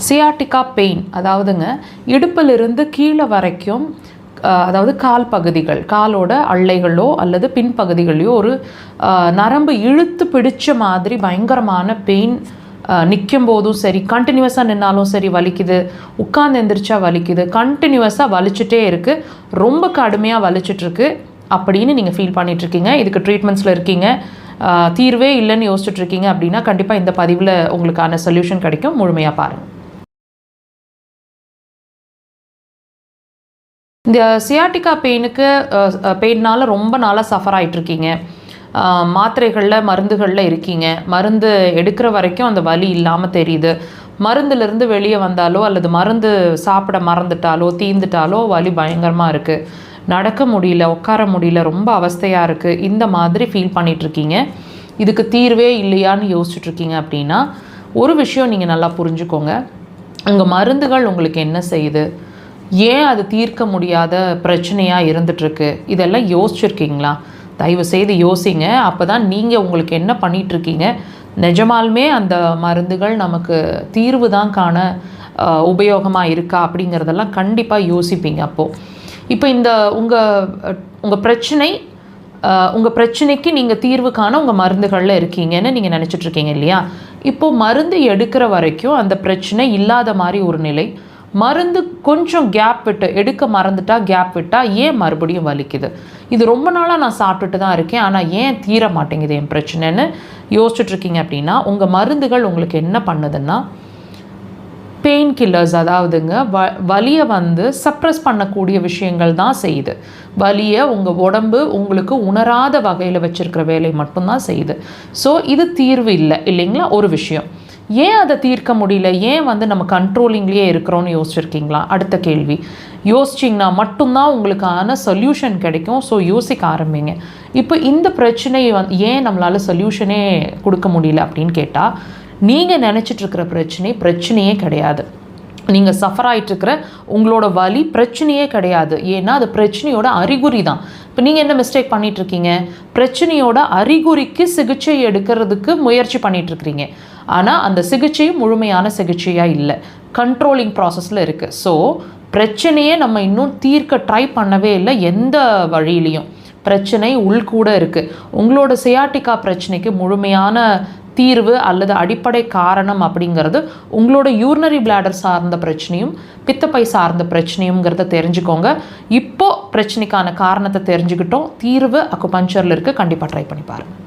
Sciatica pain அதாவதுங்க இடுப்பிலிருந்து கீழே வரைக்கும், அதாவது கால் பகுதிகள், காலோட அள்ளைகளோ அல்லது பின்பகுதிகளையோ ஒரு நரம்பு இழுத்து பிடிச்ச மாதிரி பயங்கரமான பெயின் நிற்கும் போதும் சரி, கண்டினியூஸாக நின்னாலும் சரி வலிக்குது, உட்கார்ந்து எந்திரிச்சா வலிக்குது, கண்டினியூஸாக வலிச்சுட்டே இருக்குது, ரொம்ப கடுமையாக வலிச்சிட்ருக்கு அப்படின்னு நீங்கள் ஃபீல் பண்ணிகிட்ருக்கீங்க. இதுக்கு ட்ரீட்மெண்ட்ஸில் இருக்கீங்க, தீர்வே இல்லைன்னு யோசிச்சுட்ருக்கீங்க அப்படின்னா கண்டிப்பாக இந்த பதிவில் உங்களுக்கான சொல்யூஷன் கிடைக்கும். முழுமையாக பாருங்கள். இந்த சியாட்டிகா பெயினால் ரொம்ப நாளாக சஃபர் ஆகிட்ருக்கீங்க, மாத்திரைகளில் மருந்துகளில் இருக்கீங்க, மருந்து எடுக்கிற வரைக்கும் அந்த வலி இல்லாமல் தெரியுது, மருந்துலேருந்து வெளியே வந்தாலோ அல்லது மருந்து சாப்பிட மறந்துட்டாலோ தீர்ந்துட்டாலோ வலி பயங்கரமாக இருக்குது, நடக்க முடியல, உட்கார முடியல, ரொம்ப அவஸ்தையாக இருக்குது, இந்த மாதிரி ஃபீல் பண்ணிகிட்ருக்கீங்க. இதுக்கு தீர்வே இல்லையான்னு யோசிச்சுட்ருக்கீங்க அப்படின்னா ஒரு விஷயம் நீங்கள் நல்லா புரிஞ்சுக்கோங்க. உங்கள் மருந்துகள் உங்களுக்கு என்ன செய்யுது, ஏன் அது தீர்க்க முடியாத பிரச்சனையாக இருந்துகிட்ருக்கு, இதெல்லாம் யோசிச்சுருக்கீங்களா? தயவு செய்து யோசிங்க. அப்போ தான் நீங்கள் உங்களுக்கு என்ன பண்ணிகிட்ருக்கீங்க, நிஜமாலுமே அந்த மருந்துகள் நமக்கு தீர்வு தான் காண உபயோகமாக இருக்கா அப்படிங்கிறதெல்லாம் கண்டிப்பாக யோசிப்பீங்க. அப்போது இப்போ இந்த உங்கள் பிரச்சனைக்கு நீங்கள் தீர்வு காண உங்கள் மருந்துகளில் இருக்கீங்கன்னு நீங்கள் நினச்சிட்ருக்கீங்க இல்லையா? இப்போது மருந்து எடுக்கிற வரைக்கும் அந்த பிரச்சனை இல்லாத மாதிரி ஒரு நிலை, மருந்து கொஞ்சம் கேப் விட்டு எடுக்க மறந்துட்டா கேப் விட்டால் ஏன் மறுபடியும் வலிக்குது, இது ரொம்ப நாளாக நான் சாப்பிட்டுட்டு தான் இருக்கேன் ஆனால் ஏன் தீர மாட்டேங்குது என் பிரச்சனைன்னு யோசிச்சுட்ருக்கீங்க அப்படின்னா உங்கள் மருந்துகள் உங்களுக்கு என்ன பண்ணுதுன்னா பெயின் கில்லர்ஸ், அதாவதுங்க வலியை சப்ரஸ் பண்ணக்கூடிய விஷயங்கள் தான் செய்யுது. வலியை உங்கள் உடம்பு உங்களுக்கு உணராத வகையில் வச்சுருக்கிற வேலை மட்டும்தான் செய்யுது. ஸோ இது தீர்வு இல்லை இல்லைங்களா? ஒரு விஷயம். ஏன் அதை தீர்க்க முடியல, ஏன் நம்ம கண்ட்ரோலிங்லேயே இருக்கிறோன்னு யோசிச்சுருக்கீங்களா? அடுத்த கேள்வி. யோசிச்சிங்கன்னா மட்டும்தான் உங்களுக்கான சொல்யூஷன் கிடைக்கும். ஸோ யோசிக்க ஆரம்பிங்க. இப்போ இந்த பிரச்சனையை ஏன் நம்மளால் சொல்யூஷனே கொடுக்க முடியல அப்படின்னு கேட்டால், நீங்கள் நினச்சிட்ருக்கிற பிரச்சனையே கிடையாது. நீங்கள் சஃபர் ஆகிட்டுருக்கிற உங்களோட வலி பிரச்சனையே கிடையாது. ஏன்னா அது பிரச்சனையோட அறிகுறி தான். இப்போ நீங்கள் என்ன மிஸ்டேக் பண்ணிகிட்ருக்கீங்க, பிரச்சனையோட அறிகுறிக்கு சிகிச்சை எடுக்கிறதுக்கு முயற்சி பண்ணிகிட்ருக்கிறீங்க. ஆனால் அந்த சிகிச்சையும் முழுமையான சிகிச்சையாக இல்லை, கண்ட்ரோலிங் ப்ராசஸில் இருக்குது. ஸோ பிரச்சனையே நம்ம இன்னும் தீர்க்க ட்ரை பண்ணவே இல்லை. எந்த வழியிலையும் பிரச்சனை உள்கூட இருக்குது. உங்களோட சியாட்டிகா பிரச்சனைக்கு முழுமையான தீர்வு அல்லது அடிப்படை காரணம் அப்படிங்கிறது உங்களோட யூரினரி பிளாடர் சார்ந்த பிரச்சனையும் பித்தப்பை சார்ந்த பிரச்சனையுங்கிறத தெரிஞ்சுக்கோங்க. இப்போது பிரச்சனைக்கான காரணத்தை தெரிஞ்சுக்கிட்டோம், தீர்வு அக்குபஞ்சரில் இருக்குது. கண்டிப்பாக ட்ரை பண்ணி பாருங்கள்.